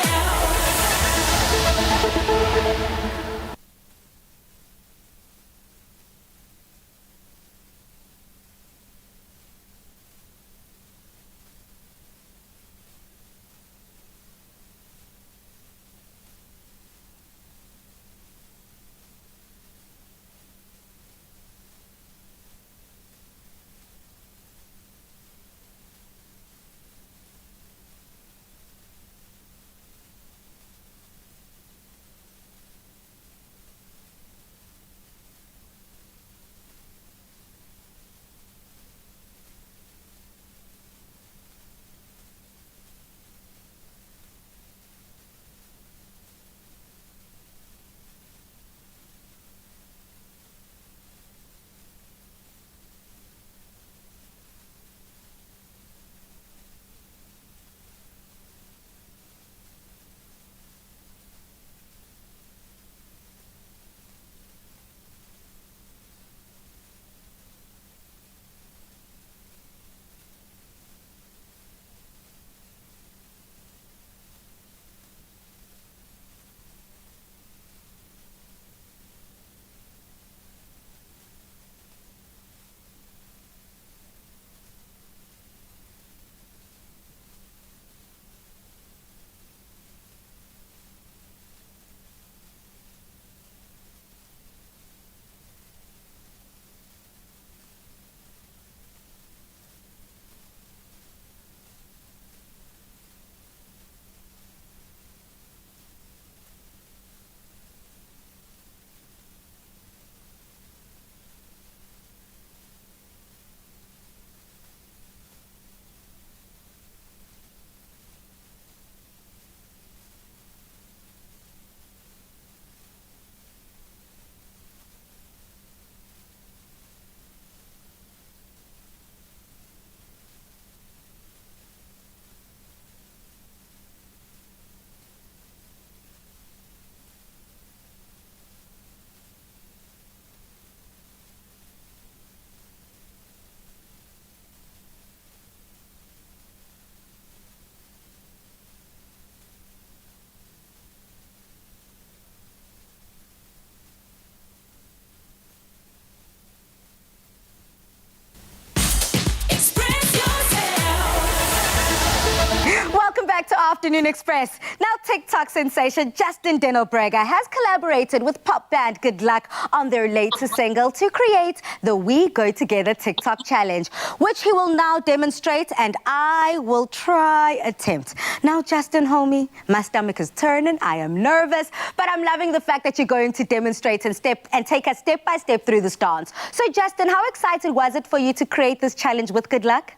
To Afternoon Express. Now, TikTok sensation Justin Dinobrega has collaborated with pop band Good Luck on their latest single to create the We Go Together TikTok challenge, which he will now demonstrate, and I will try attempt. Now, Justin, homie, my stomach is turning. I am nervous, but I'm loving the fact that you're going to demonstrate and take us step by step through this dance. So, Justin, how excited was it for you to create this challenge with Good Luck?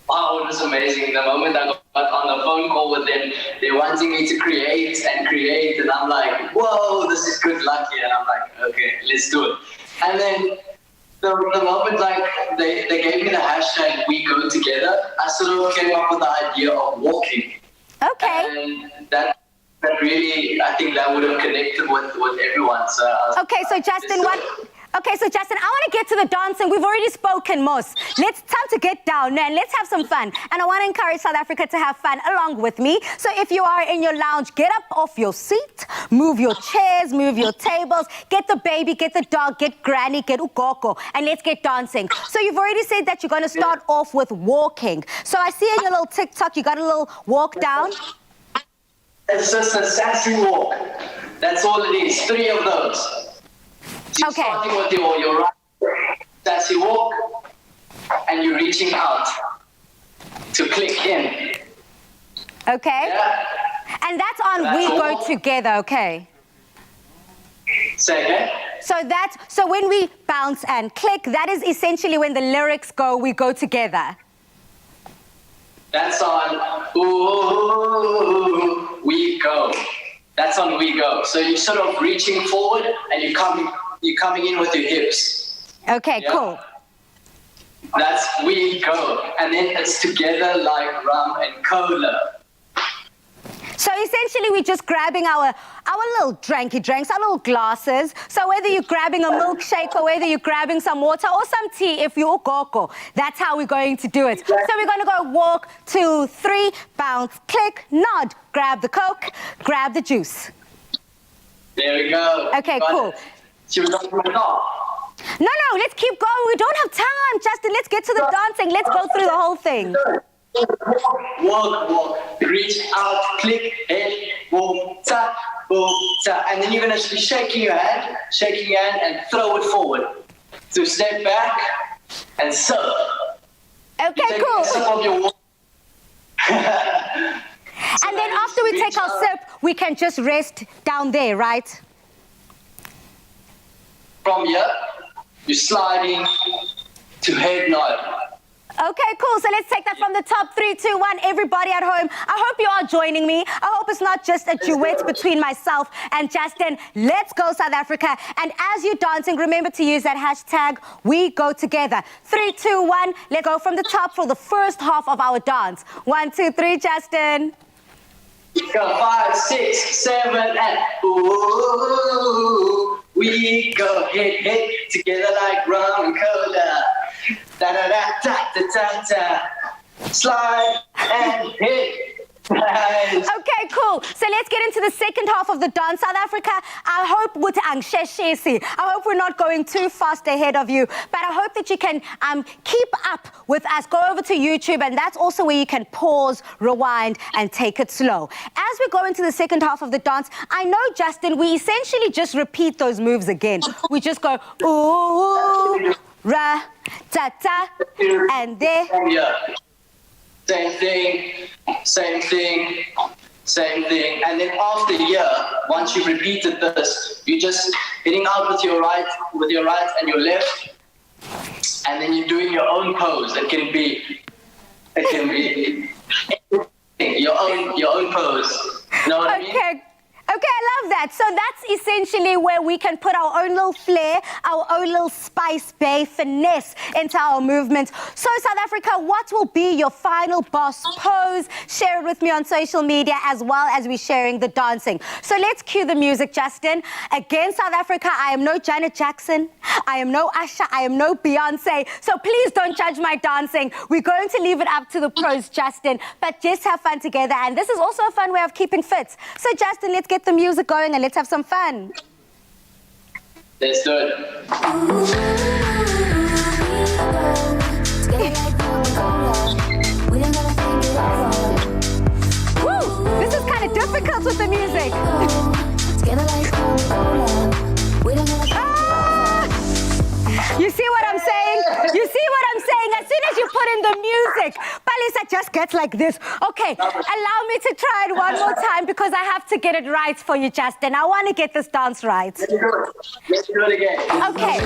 Wow, it was amazing. The moment I got on the phone call with them, they're wanting me to create, and I'm like, whoa, this is Good Luck here. And I'm like, okay, let's do it. And then the moment like they gave me the hashtag We Go Together, I sort of came up with the idea of walking. Okay. And that really, I think that would have connected with everyone. So okay, so Justin, I want to get to the dancing. We've already spoken, Mos. Time to get down, man. Let's have some fun. And I want to encourage South Africa to have fun along with me. So if you are in your lounge, get up off your seat, move your chairs, move your tables, get the baby, get the dog, get granny, get ukoko, and let's get dancing. So you've already said that you're going to start off with walking. So I see in your little TikTok, you got a little walk down. It's just a sassy walk. That's all it is. 3 of those. You're Okay. starting with your right sassy walk, and you're reaching out to click in. Okay. Yeah? And that's on That's We Go all. Together, okay. Say again? So when we bounce and click, that is essentially when the lyrics go, we go together. That's on Ooh, We Go. That's on We Go. So you're sort of reaching forward and you're coming in with your hips. Okay, Yeah. cool. That's We Go. And then it's together like rum and cola. So essentially we're just grabbing our little drinky drinks, our little glasses. So whether you're grabbing a milkshake or whether you're grabbing some water or some tea, if you're Gogo, that's how we're going to do it. So we're going to go walk, 2, 3, bounce, click, nod, grab the Coke, grab the juice. There we go. Okay, Got cool. it. Should we go from the top? No, let's keep going. We don't have time, Justin. Let's get to the dancing. Let's go through the whole thing. Walk, reach out, click, head, boom, ta, and then you're gonna be shaking your hand, and throw it forward. So step back and surf. Okay, Take cool. a sip of your water. And then after we take our sip, we can just rest down there, right? From here, you're sliding to head nod. Okay, cool. So let's take that from the top. 3, 2, 1. Everybody at home, I hope you are joining me. I hope it's not just a duet between myself and Justin. Let's go, South Africa. And as you're dancing, remember to use that hashtag, We Go Together. 3, 2, 1. Let's go from the top for the first half of our dance. 1, 2, 3, Justin. Go 5, 6, 7, and ooh, we go hit together like rum and cola. Da da da da da da da. Slide and hit. Nice. Okay, cool. So let's get into the second half of the dance, South Africa. I hope we're not going too fast ahead of you, but I hope that you can keep up with us. Go over to YouTube, and that's also where you can pause, rewind, and take it slow. As we go into the second half of the dance, I know, Justin, we essentially just repeat those moves again. We just go ooh, ra, ta ta, and there. Yeah. Same thing. And then after here, once you've repeated this, you're just hitting out with your right and your left, and then you're doing your own pose. It can be your own pose. You know what I mean? Okay, I love that. So that's essentially where we can put our own little flair, our own little spice, bay, finesse into our movements. So South Africa, what will be your final boss pose? Share it with me on social media as well as we're sharing the dancing. So let's cue the music, Justin. Again, South Africa, I am no Janet Jackson. I am no Usher. I am no Beyonce. So please don't judge my dancing. We're going to leave it up to the pros, Justin, but just have fun together. And this is also a fun way of keeping fit. So Justin, let's get the music going and let's have some fun. Let's do it. Woo! This is kind of difficult with the music. You see what I'm saying? As soon as you put in the music, Palisa just gets like this. Okay, allow me to try it one more time because I have to get it right for you, Justin. I want to get this dance right. Let's do it again. Okay.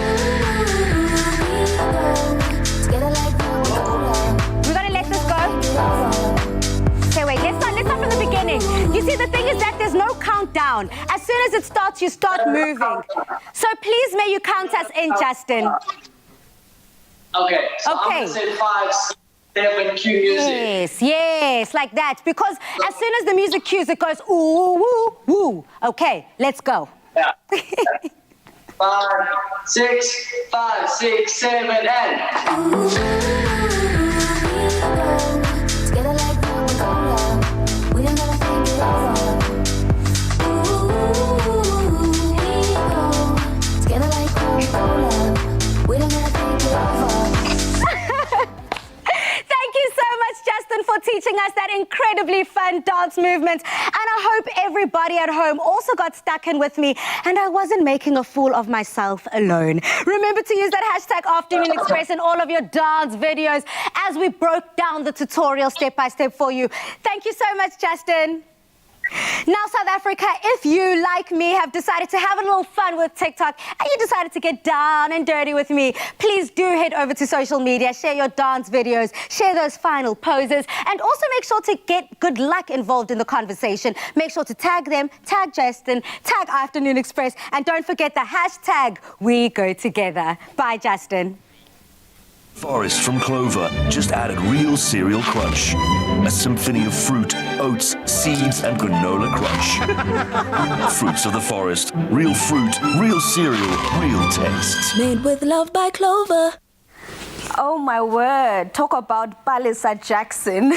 We're going to let this go. Okay, wait, let's start from the beginning. You see, the thing is that there's no countdown. As soon as it starts, you start moving. So please may you count us in, Justin. Okay, so I'm Okay. going to say 5, 6, 7, cue music. Yes, like that. Because as soon as the music cues, it goes ooh, woo, woo. Okay, let's go. Yeah. 5, 6, 7, and. Thank you so much, Justin, for teaching us that incredibly very fun dance movements. And I hope everybody at home also got stuck in with me and I wasn't making a fool of myself alone. Remember to use that hashtag Afternoon Express in all of your dance videos as we broke down the tutorial step by step for you. Thank you so much, Justin. Now, South Africa, if you, like me, have decided to have a little fun with TikTok and you decided to get down and dirty with me, please do head over to social media, share your dance videos, share those final poses, and also make sure to get Good Luck involved in the conversation. Make sure to tag them, tag Justin, tag Afternoon Express, and don't forget the hashtag We Go Together. Bye, Justin. Forest from Clover just added real cereal crunch. A symphony of fruit, oats, seeds, and granola crunch. Fruits of the forest. Real fruit, real cereal, real taste. Made with love by Clover. Oh my word, talk about Palisa Jackson.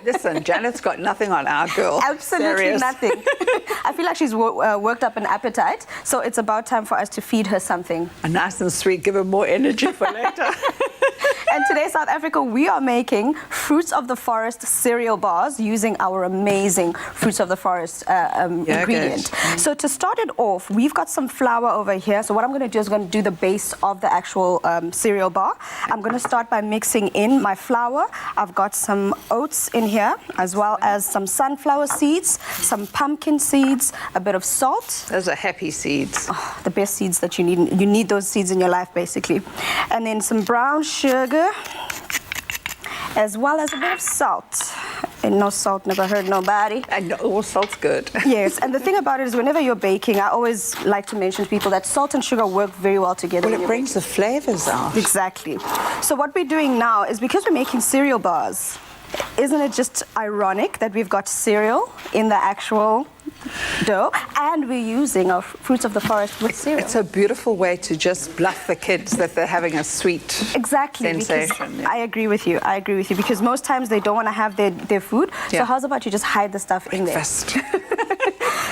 Listen, Janet's got nothing on our girl. Absolutely Serious. nothing. I feel like she's worked up an appetite, so it's about time for us to feed her something. A nice and sweet, give her more energy for later. And today, South Africa, we are making Fruits of the Forest cereal bars using our amazing Fruits of the Forest ingredient. So to start it off, we've got some flour over here. So what I'm going to do is I'm going to do the base of the actual cereal bar. I'm going to start by mixing in my flour. I've got some oats in here, as well as some sunflower seeds, some pumpkin seeds, a bit of salt. Those are happy seeds. Oh, the best seeds that you need. You need those seeds in your life, basically. And then some brown sugar, as well as a bit of salt. And no salt never hurt nobody. And all salt's good. Yes, and the thing about it is whenever you're baking, I always like to mention to people that salt and sugar work very well together. Well, it brings the flavors out. Exactly. So what we're doing now is, because we're making cereal bars, isn't it just ironic that we've got cereal in the actual dough and we're using our Fruits of the Forest with cereal? It's a beautiful way to just bluff the kids that they're having a sweet Exactly. sensation. Because I agree with you. I agree with you, because most times they don't want to have their food. Yeah. So how's about you just hide the stuff in there? Breakfast.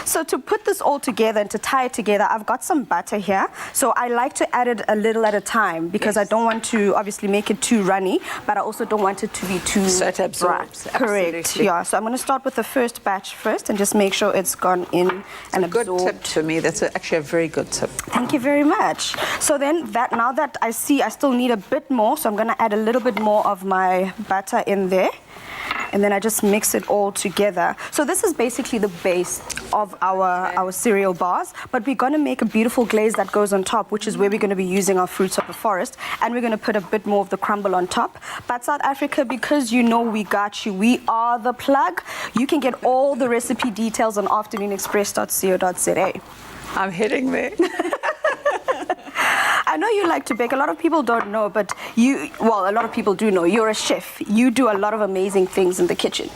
So to put this all together and to tie it together, I've got some butter here. So I like to add it a little at a time, because I don't want to obviously make it too runny, but I also don't want it to be too So it absorbs. dry. Correct. Absolutely. Yeah. So I'm going to start with the first batch first and just make sure it's gone in and Good absorbed. tip to me. That's actually a very good tip. Thank you very much. So then now that I see I still need a bit more, so I'm going to add a little bit more of my butter in there. And then I just mix it all together. So this is basically the base of our cereal bars, but we're going to make a beautiful glaze that goes on top, which is where we're going to be using our Fruits of the Forest, and we're going to put a bit more of the crumble on top. But South Africa, because you know we got you, we are the plug. You can get all the recipe details on afternoonexpress.co.za. I'm heading there. I know you like to bake. A lot of people don't know, but a lot of people do know. You're a chef. You do a lot of amazing things in the kitchen.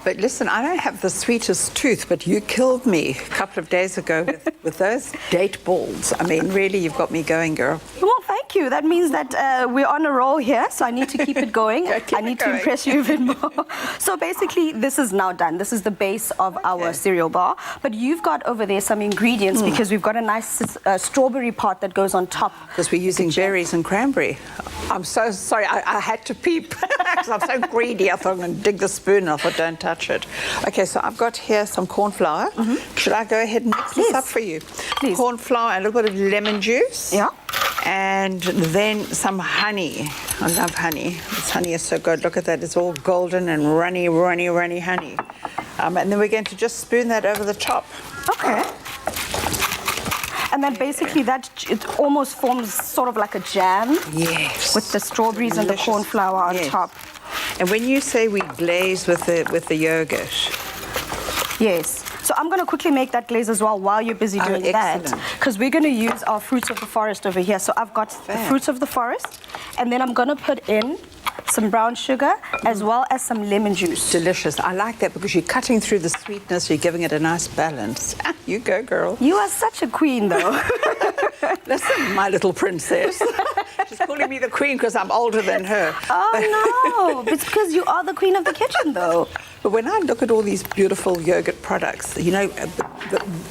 But listen, I don't have the sweetest tooth, but you killed me a couple of days ago with those date balls. I mean, really, you've got me going, girl. Well, thank you. That means that we're on a roll here, so I need to keep it going. Keep I need it to going. impress you a bit more. So basically, this is now done. This is the base of our cereal bar. But you've got over there some ingredients, because we've got a nice strawberry part that goes on top. Because we're using berries and cranberry. I'm so sorry, I had to peep. Because I'm so greedy, I thought I'm going to dig the spoon off, but don't touch it. Okay, so I've got here some corn flour. Should I go ahead and mix this up for you? Please. Corn flour and a little bit of lemon juice. Yeah. And then some honey. I love honey. This honey is so good. Look at that. It's all golden and runny honey. And then we're going to just spoon that over the top. Okay. And then basically it almost forms sort of like a jam. Yes. With the strawberries and the Delicious. corn flour on Yes. top. And when you say we glaze with the yogurt, Yes. So I'm going to quickly make that glaze as well while you're busy doing that. excellent. Because we're going to use our Fruits of the Forest over here. So I've got the Fruits of the Forest, and then I'm going to put in some brown sugar as well as some lemon juice. delicious. I like that because you're cutting through the sweetness, you're giving it a nice balance. You go, girl. You are such a queen, though. Listen, my little princess. She's calling me the queen because I'm older than her. Oh, no. It's because you are the queen of the kitchen, though. But when I look at all these beautiful yogurt products, you know,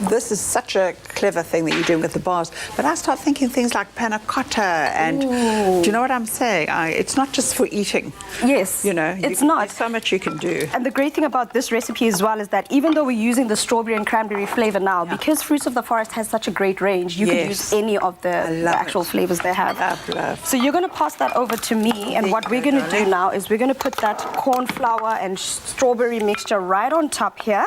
this is such a clever thing that you're doing with the bars. But I start thinking things like panna cotta and, do you know what I'm saying? It's not just for eating. Yes, You know, it's not. There's so much you can do. And the great thing about this recipe as well is that even though we're using the strawberry and cranberry flavor now, because Fruits of the Forest has such a great range, you can use any of the actual flavors they have. Love. So you're going to pass that over to me, and what we're going to do now is we're going to put that corn flour and strawberry mixture right on top here,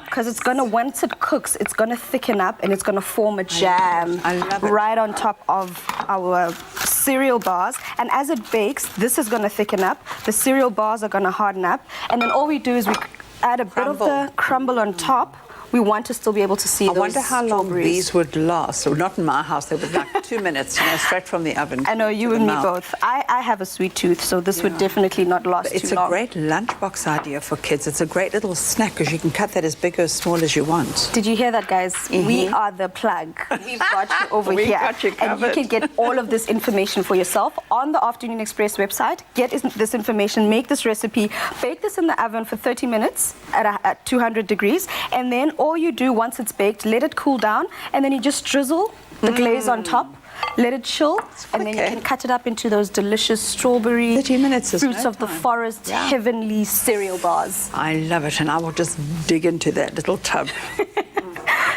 because it's going to, once it cooks, it's going to thicken up and it's going to form a jam right on top of our cereal bars. And as it bakes, this is going to thicken up, the cereal bars are going to harden up, and then all we do is we add a bit of the crumble on top. We want to still be able to see those I wonder how long strawberries. these would last. So not in my house, they would like 2 minutes, straight from the oven. I know, you and me both. I have a sweet tooth, so this would definitely not last too long. It's a great lunchbox idea for kids. It's a great little snack because you can cut that as big or as small as you want. Did you hear that, guys? We are the plug. We've got you over We've here. got you and you covered. can get all of this information for yourself on the Afternoon Express website. Get this information, make this recipe, bake this in the oven for 30 minutes at 200 degrees, and then all you do once it's baked, let it cool down, and then you just drizzle the glaze on top, let it chill, and then you can cut it up into those delicious strawberry 30 minutes is Fruits no of the time. Forest heavenly cereal bars. I love it, and I will just dig into that little tub.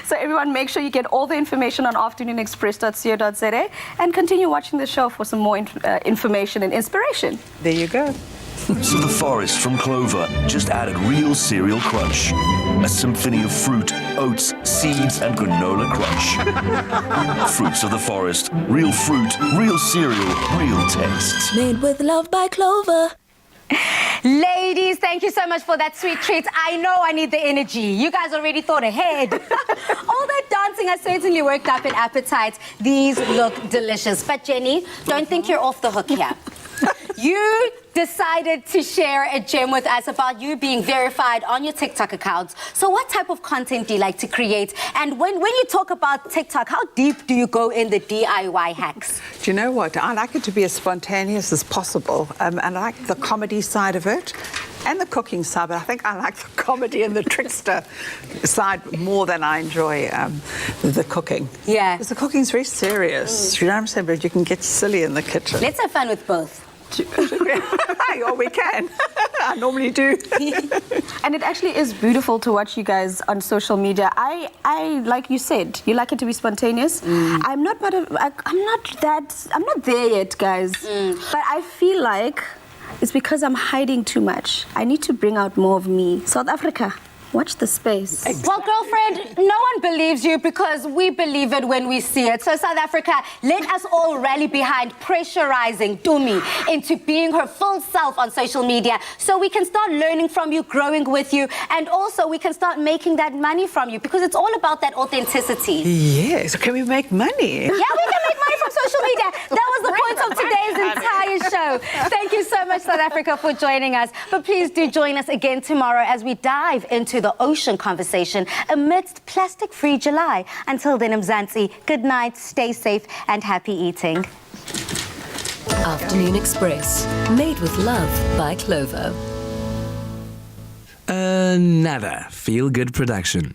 So everyone, make sure you get all the information on afternoonexpress.co.za and continue watching the show for some more information and inspiration. There you go. Fruits of the Forest from Clover just added real cereal crunch. A symphony of fruit, oats, seeds, and granola crunch. Fruits of the Forest. Real fruit, real cereal, real taste. Made with love by Clover. Ladies, thank you so much for that sweet treat. I know I need the energy. You guys already thought ahead. All that dancing has certainly worked up an appetite. These look delicious. But Jenny, don't think you're off the hook here. You decided to share a gem with us about you being verified on your TikTok accounts. So what type of content do you like to create? And when you talk about TikTok, how deep do you go in the DIY hacks? Do you know what? I like it to be as spontaneous as possible, and I like the comedy side of it and the cooking side, but I think I like the comedy and the trickster side more than I enjoy the cooking. Yeah. Because the cooking's very serious. You know what I'm saying? But you can get silly in the kitchen. Let's have fun with both. Oh, we can. I normally do. And it actually is beautiful to watch you guys on social media. I like you said, you like it to be spontaneous. I'm not there yet, guys. But I feel like it's because I'm hiding too much. I need to bring out more of me. South Africa, watch the space. Well, girlfriend, no one believes you because we believe it when we see it. So, South Africa, let us all rally behind pressurizing Tumi into being her full self on social media so we can start learning from you, growing with you, and also we can start making that money from you because it's all about that authenticity. Yes. Can we make money? Yeah, we can make money from social media. That was the point of today's entire show. Thank you so much, South Africa, for joining us. But please do join us again tomorrow as we dive into the ocean conversation amidst plastic-free July. Until then, Mzansi, good night, stay safe, and happy eating. Afternoon Express, made with love by Clover. Another feel-good production.